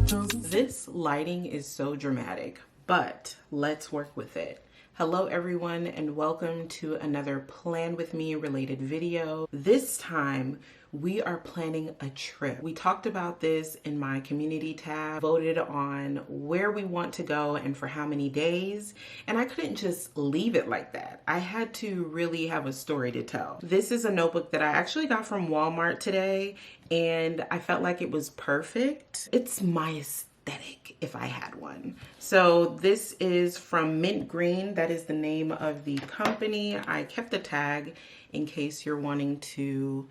This lighting is so dramatic, but let's work with it. Hello everyone and welcome to another Plan With Me related video. This time we are planning a trip. We talked about this in my community tab, voted on where we want to go and for how many days, and I couldn't just leave it like that. I had to really have a story to tell. This is a notebook that I actually got from Walmart today, and I felt like it was perfect. It's my aesthetic if I had one. So this is from Mint Green. That is the name of the company. I kept the tag in case you're wanting to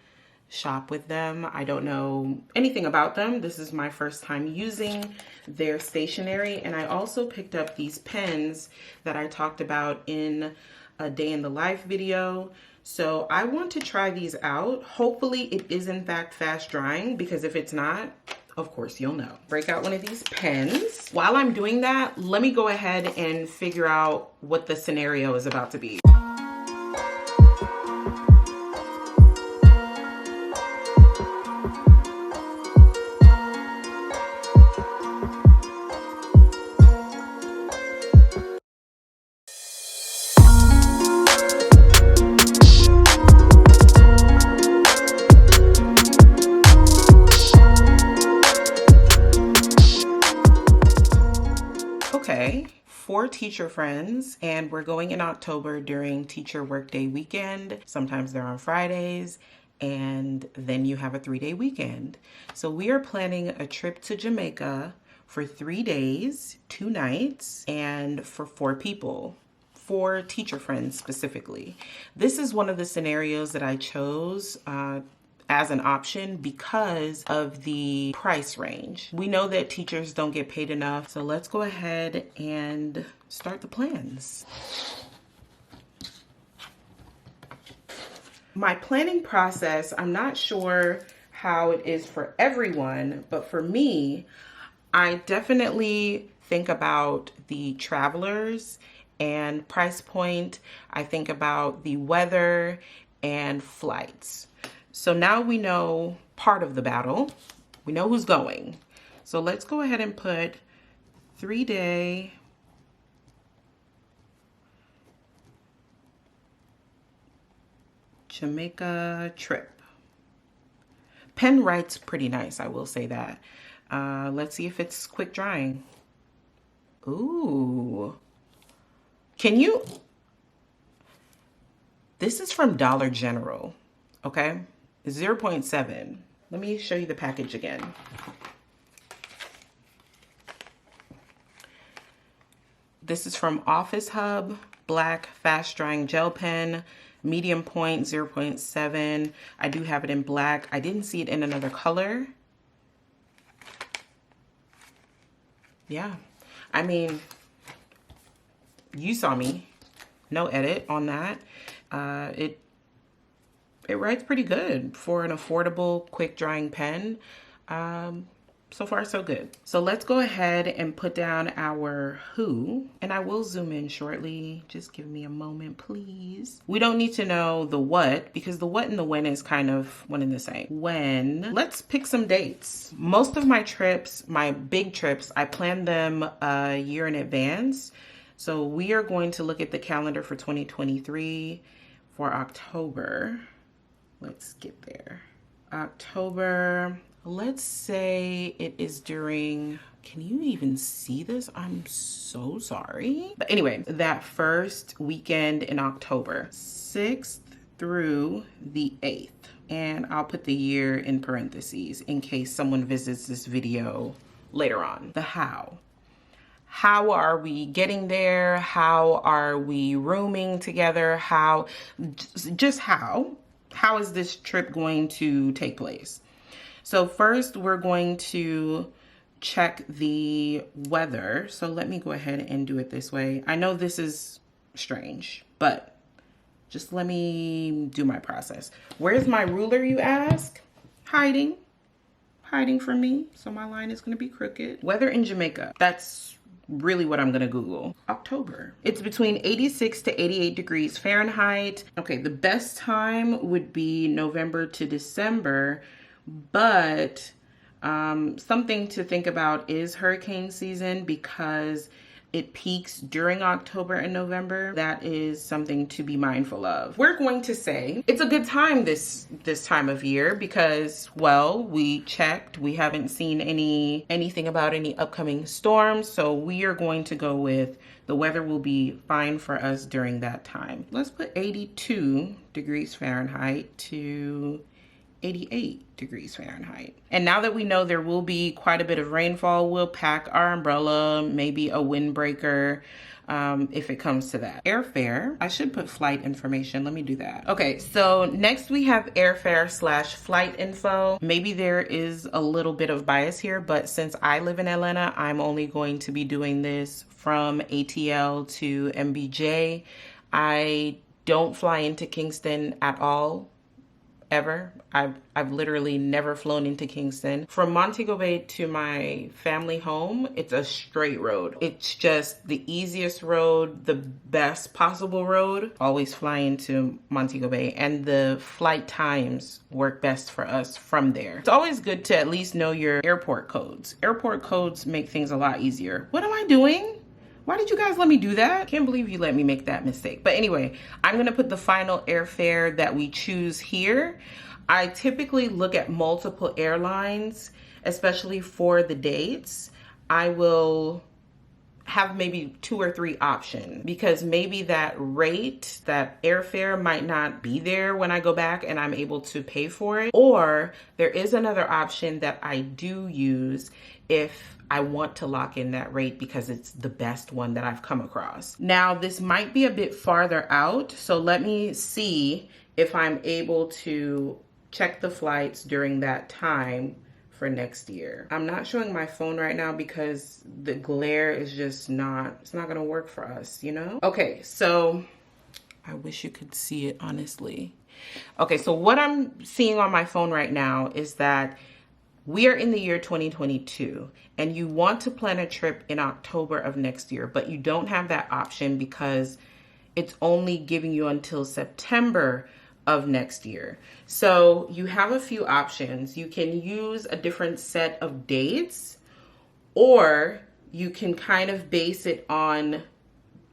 shop with them. I don't know anything about them. This is my first time using their stationery, and I also picked up these pens that I talked about in a day in the life video. So I want to try these out. Hopefully it is in fact fast drying, because if it's not, of course you'll know. Break out one of these pens. While I'm doing that, let me go ahead and figure out what the scenario is about to be. Okay, 4 teacher friends, and we're going in October during teacher workday weekend. Sometimes they're on Fridays, and then you have a 3-day weekend. So we are planning a trip to Jamaica for 3 days, 2 nights, and for 4 people. 4 teacher friends specifically. This is one of the scenarios that I chose as an option because of the price range. We know that teachers don't get paid enough, so let's go ahead and start the plans. My planning process, I'm not sure how it is for everyone, but for me, I definitely think about the travelers and price point. I think about the weather and flights. So now we know part of the battle. We know who's going. So let's go ahead and put 3-day Jamaica trip. Pen writes pretty nice, I will say that. Let's see if it's quick drying. Ooh. Can you? This is from Dollar General, okay? 0.7. Let me show you the package again. This is from Office Hub, black fast drying gel pen, medium point 0.7. I do have it in black. I didn't see it in another color. Yeah, I mean, you saw me. No edit on that. It writes pretty good for an affordable, quick drying pen. So far, so good. So let's go ahead and put down our who, and I will zoom in shortly. Just give me a moment, please. We don't need to know the what, because the what and the when is kind of one and the same. When, let's pick some dates. Most of my trips, my big trips, I plan them a year in advance. So we are going to look at the calendar for 2023 for October. Let's get there. October, let's say it is during, can you even see this? I'm so sorry. But anyway, that first weekend in October, 6th through the 8th. And I'll put the year in parentheses in case someone visits this video later on. The how. How are we getting there? How are we rooming together? How, just how? How is this trip going to take place? So first we're going to check the weather. So let me go ahead and do it this way. I know this is strange, but just let me do my process. Where's my ruler, you ask? Hiding from me. So my line is gonna be crooked. Weather in Jamaica. That's really what I'm gonna Google. October. It's between 86 to 88 degrees Fahrenheit. Okay, the best time would be November to December, but Something to think about is hurricane season, because it peaks during October and November. That is something to be mindful of. We're going to say it's a good time this time of year because, well, we checked. We haven't seen anything about any upcoming storms. So we are going to go with the weather will be fine for us during that time. Let's put 82 degrees Fahrenheit to 88 degrees Fahrenheit. And now that we know there will be quite a bit of rainfall, we'll pack our umbrella, maybe a windbreaker, if it comes to that. Airfare, I should put flight information. Let me do that. Okay, so next we have airfare / flight info. Maybe there is a little bit of bias here, but since I live in Atlanta, I'm only going to be doing this from ATL to MBJ. I don't fly into Kingston at all. Ever. I've literally never flown into Kingston. From Montego Bay to my family home, it's a straight road. It's just the easiest road, the best possible road. Always fly into Montego Bay, and the flight times work best for us from there. It's always good to at least know your airport codes. Airport codes make things a lot easier. What am I doing? Why did you guys let me do that? Can't believe you let me make that mistake. But anyway, I'm gonna put the final airfare that we choose here. I typically look at multiple airlines, especially for the dates. I will have maybe 2 or 3 options because maybe that rate, that airfare might not be there when I go back and I'm able to pay for it. Or there is another option that I do use if I want to lock in that rate because it's the best one that I've come across. Now, this might be a bit farther out, so let me see if I'm able to check the flights during that time for next year. I'm not showing my phone right now because the glare is just it's not gonna work for us, you know? Okay, so I wish you could see it, honestly. Okay, so what I'm seeing on my phone right now is that we are in the year 2022 and you want to plan a trip in October of next year, but you don't have that option because it's only giving you until September of next year. So you have a few options. You can use a different set of dates, or you can kind of base it on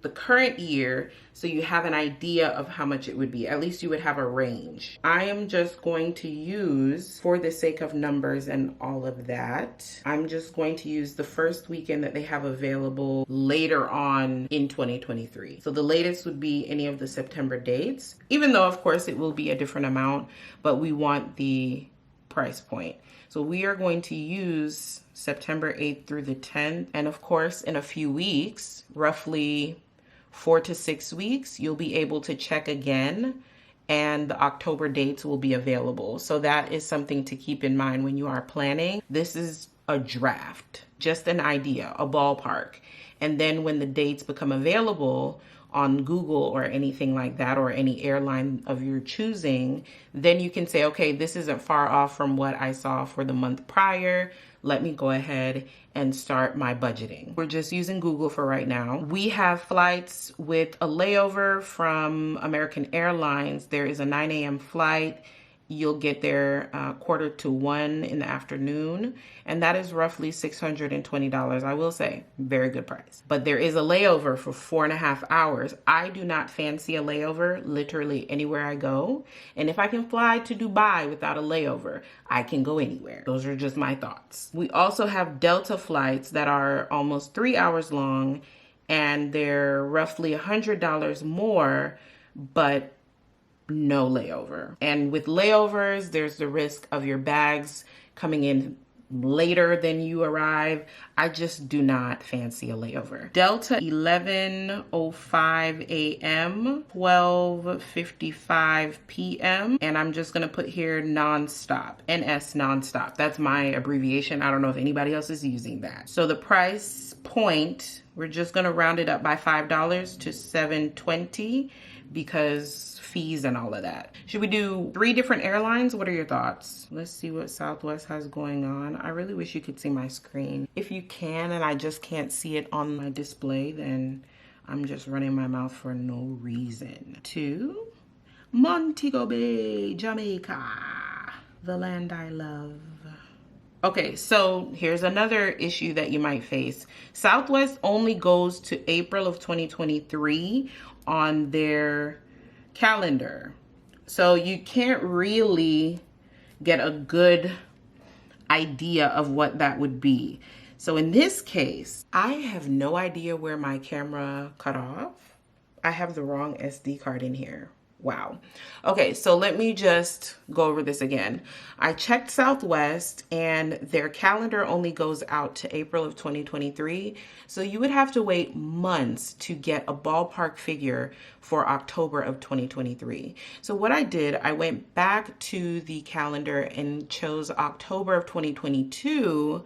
the current year so you have an idea of how much it would be. At least you would have a range. I am just going to use, for the sake of numbers and all of that, I'm just going to use the first weekend that they have available later on in 2023. So the latest would be any of the September dates, even though of course it will be a different amount, but we want the price point. So we are going to use September 8th through the 10th. And of course, in a few weeks, roughly 4 to 6 weeks, you'll be able to check again and the October dates will be available. So that is something to keep in mind when you are planning. This is a draft, just an idea, a ballpark. And then when the dates become available on Google or anything like that, or any airline of your choosing, then you can say, okay, this isn't far off from what I saw for the month prior. Let me go ahead and start my budgeting. We're just using Google for right now. We have flights with a layover from American Airlines. There is a 9 a.m. flight. You'll get there 1:45 in the afternoon, and that is roughly $620. I will say, very good price. But there is a layover for 4.5 hours. I do not fancy a layover literally anywhere I go. And if I can fly to Dubai without a layover, I can go anywhere. Those are just my thoughts. We also have Delta flights that are almost 3 hours long, and they're roughly $100 more, but no layover. And with layovers, there's the risk of your bags coming in later than you arrive. I just do not fancy a layover. Delta 11:05 a.m., 12:55 p.m. And I'm just gonna put here nonstop, NS nonstop. That's my abbreviation. I don't know if anybody else is using that. So the price point, we're just gonna round it up by $5 to $720 because fees and all of that. Should we do 3 different airlines? What are your thoughts? Let's see what Southwest has going on. I really wish you could see my screen. If you can and I just can't see it on my display, then I'm just running my mouth for no reason. To Montego Bay, Jamaica, the land I love. Okay, so here's another issue that you might face. Southwest only goes to April of 2023 on their calendar. So you can't really get a good idea of what that would be. So in this case, I have no idea where my camera cut off. I have the wrong SD card in here. Wow. Okay, so let me just go over this again. I checked Southwest and their calendar only goes out to April of 2023. So you would have to wait months to get a ballpark figure for October of 2023. So what I did, I went back to the calendar and chose October of 2022.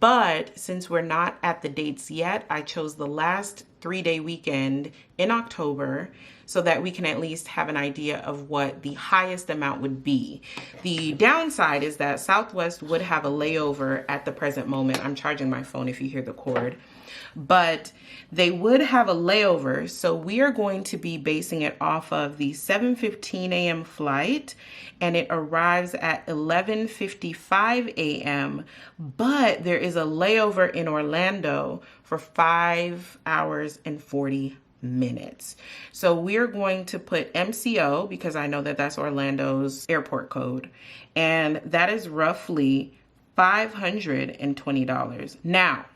But since we're not at the dates yet, I chose the last 3-day weekend in October so that we can at least have an idea of what the highest amount would be. The downside is that Southwest would have a layover at the present moment. I'm charging my phone if you hear the cord. But they would have a layover, so we are going to be basing it off of the 7:15 a.m. flight, and it arrives at 11:55 a.m., but there is a layover in Orlando for 5 hours and 40 minutes. So we're going to put MCO, because I know that that's Orlando's airport code, and that is roughly $520. Now,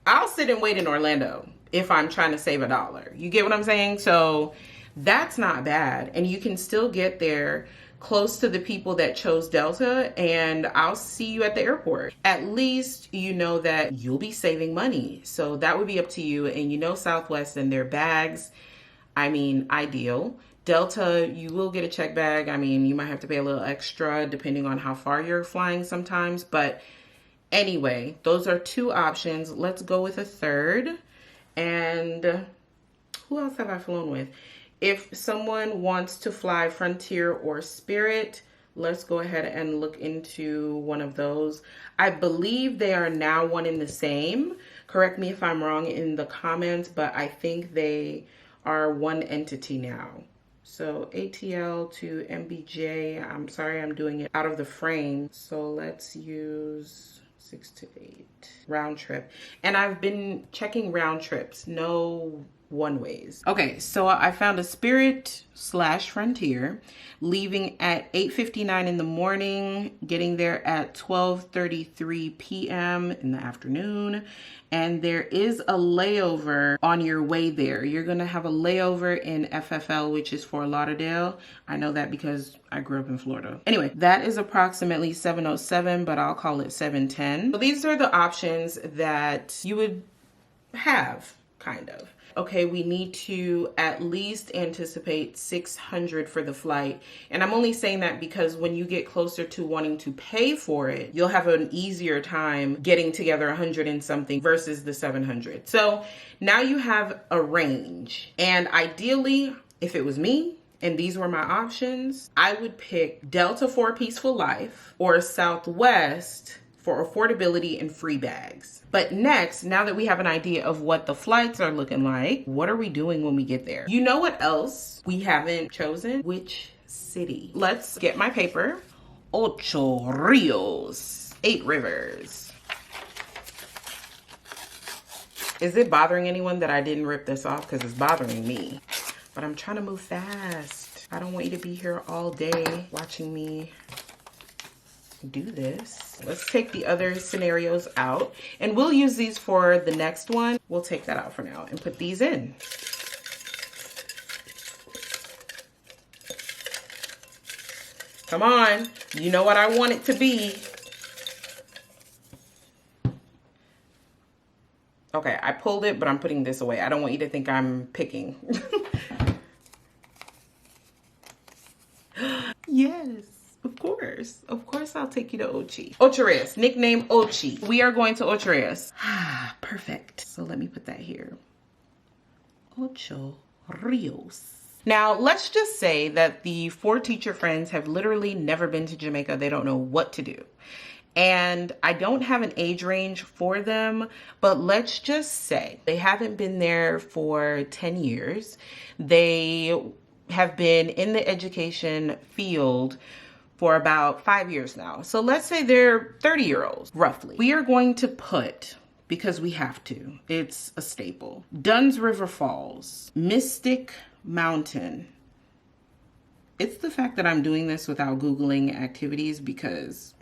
I'll sit and wait in Orlando if I'm trying to save $1. You get what I'm saying? So that's not bad. And you can still get there close to the people that chose Delta, and I'll see you at the airport. At least you know that you'll be saving money. So that would be up to you. And you know Southwest and their bags, I mean, ideal. Delta, you will get a check bag. I mean, you might have to pay a little extra depending on how far you're flying sometimes, but anyway, those are two options. Let's go with a third. And who else have I flown with? If someone wants to fly Frontier or Spirit, let's go ahead and look into one of those. I believe they are now one and the same. Correct me if I'm wrong in the comments, but I think they are one entity now. So ATL to MBJ, I'm sorry I'm doing it out of the frame. So let's use 6 to 8 round trip, and I've been checking round trips, no one ways. Okay, so I found a Spirit / Frontier leaving at 8:59 in the morning, getting there at 12:33 p.m. in the afternoon, and there is a layover on your way there. You're gonna have a layover in FFL, which is Fort Lauderdale. I know that because I grew up in Florida. Anyway, that is approximately 7:07, but I'll call it 7:10. So these are the options that you would have, kind of. Okay, we need to at least anticipate $600 for the flight. And I'm only saying that because when you get closer to wanting to pay for it, you'll have an easier time getting together 100 and something versus the 700. So now you have a range. And ideally, if it was me and these were my options, I would pick Delta for a Peaceful Life or Southwest for affordability and free bags. But next, now that we have an idea of what the flights are looking like, what are we doing when we get there? You know what else we haven't chosen? Which city? Let's get my paper. Ocho Rios, 8 rivers. Is it bothering anyone that I didn't rip this off? Because it's bothering me. But I'm trying to move fast. I don't want you to be here all day watching me do this. Let's take the other scenarios out, and we'll use these for the next one. We'll take that out for now and put these in. Come on, you know what I want it to be. Okay, I pulled it, but I'm putting this away. I don't want you to think I'm picking. Yes. Of course I'll take you to Ochi. Ocho Rios, nickname Ochi. We are going to Ocho Rios. Perfect. So let me put that here. Ocho Rios. Now, let's just say that the 4 teacher friends have literally never been to Jamaica. They don't know what to do. And I don't have an age range for them, but let's just say they haven't been there for 10 years. They have been in the education field for about 5 years now. So let's say they're 30-year-olds, roughly. We are going to put, because we have to, it's a staple, Dunn's River Falls, Mystic Mountain. It's the fact that I'm doing this without Googling activities because...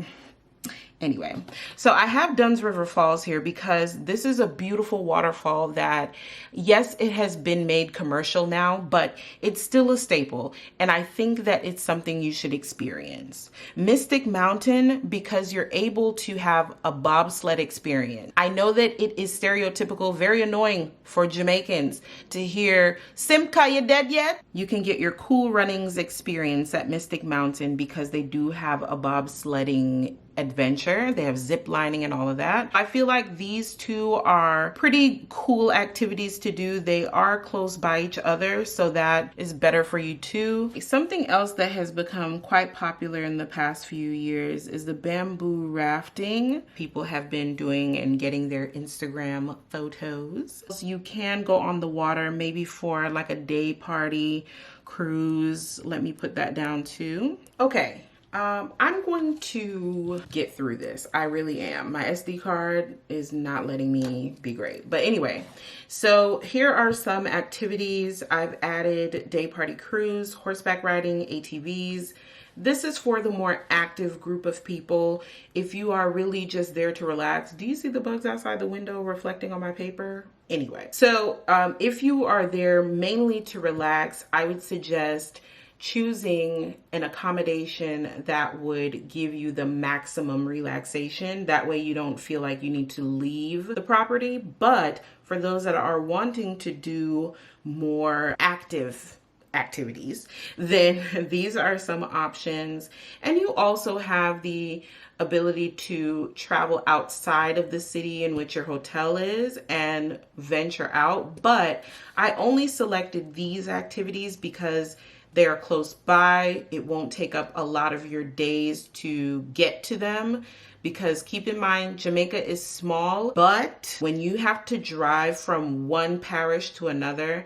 Anyway, so I have Dunn's River Falls here because this is a beautiful waterfall that, yes, it has been made commercial now, but it's still a staple. And I think that it's something you should experience. Mystic Mountain, because you're able to have a bobsled experience. I know that it is stereotypical, very annoying for Jamaicans to hear, Simka, you dead yet? You can get your Cool Runnings experience at Mystic Mountain because they do have a bobsledding adventure. They have zip lining and all of that. I feel like these two are pretty cool activities to do. They are close by each other, so that is better for you too. Something else that has become quite popular in the past few years is the bamboo rafting. People have been doing and getting their Instagram photos. So you can go on the water maybe for like a day party cruise. Let me put that down too. Okay. I'm going to get through this. I really am. My SD card is not letting me be great. But anyway, so here are some activities. I've added day party cruise, horseback riding, ATVs. This is for the more active group of people. If you are really just there to relax, do you see the bugs outside the window reflecting on my paper? Anyway, so if you are there mainly to relax, I would suggest choosing an accommodation that would give you the maximum relaxation. That way you don't feel like you need to leave the property. But for those that are wanting to do more active activities, then these are some options. And you also have the ability to travel outside of the city in which your hotel is and venture out. But I only selected these activities because they are close by. It won't take up a lot of your days to get to them because keep in mind, Jamaica is small, but when you have to drive from one parish to another,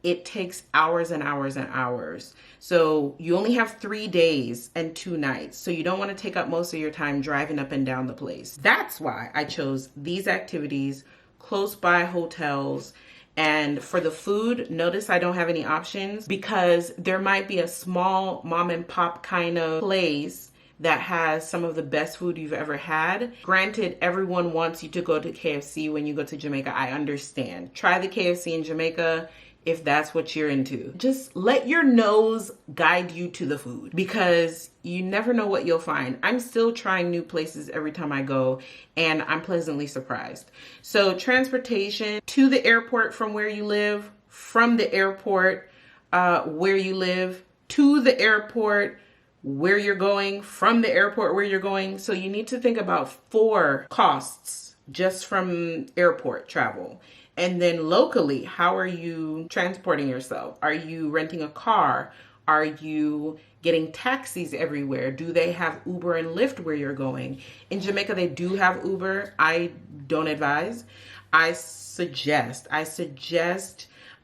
it takes hours and hours and hours. So you only have 3 days and 2 nights. So you don't want to take up most of your time driving up and down the place. That's why I chose these activities, close by hotels. And for the food, notice I don't have any options because there might be a small mom and pop kind of place that has some of the best food you've ever had. Granted, everyone wants you to go to KFC when you go to Jamaica. I understand. Try the KFC in Jamaica if that's what you're into. Just let your nose guide you to the food because you never know what you'll find. I'm still trying new places every time I go and I'm pleasantly surprised. So transportation to the airport from where you live, from the airport where you live, to the airport where you're going, from the airport where you're going. So you need to think about 4 costs just from airport travel. And then locally, how are you transporting yourself? Are you renting a car? Are you getting taxis everywhere? Do they have Uber and Lyft where you're going? In Jamaica, they do have Uber. I don't advise. I suggest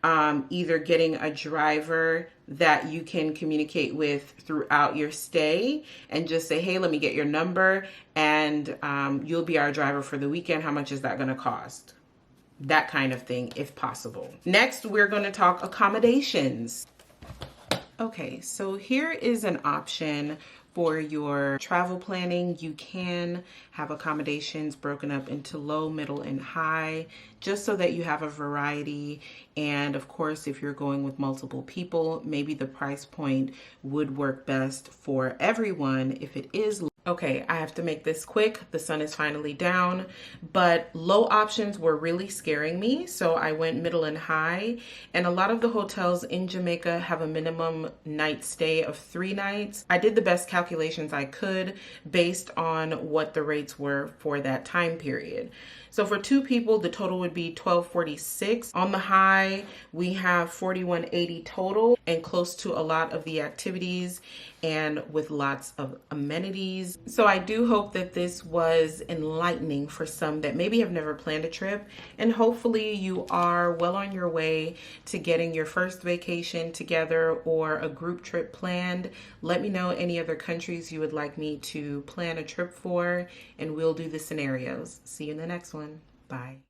either getting a driver that you can communicate with throughout your stay and just say, hey, let me get your number and you'll be our driver for the weekend. How much is that going to cost? That kind of thing, if possible. Next, we're going to talk accommodations. Okay, so here is an option for your travel planning. You can have accommodations broken up into low, middle, and high, just so that you have a variety. And of course, if you're going with multiple people, maybe the price point would work best for everyone if it is. Okay, I have to make this quick. The sun is finally down, but low options were really scaring me. So I went middle and high, and a lot of the hotels in Jamaica have a minimum night stay of 3 nights. I did the best calculations I could based on what the rates were for that time period. So for 2 people, the total would be $12.46. On the high, we have $41.80 total and close to a lot of the activities and with lots of amenities. So I do hope that this was enlightening for some that maybe have never planned a trip, and hopefully you are well on your way to getting your first vacation together or a group trip planned. Let me know any other countries you would like me to plan a trip for, and we'll do the scenarios. See you in the next one. Bye.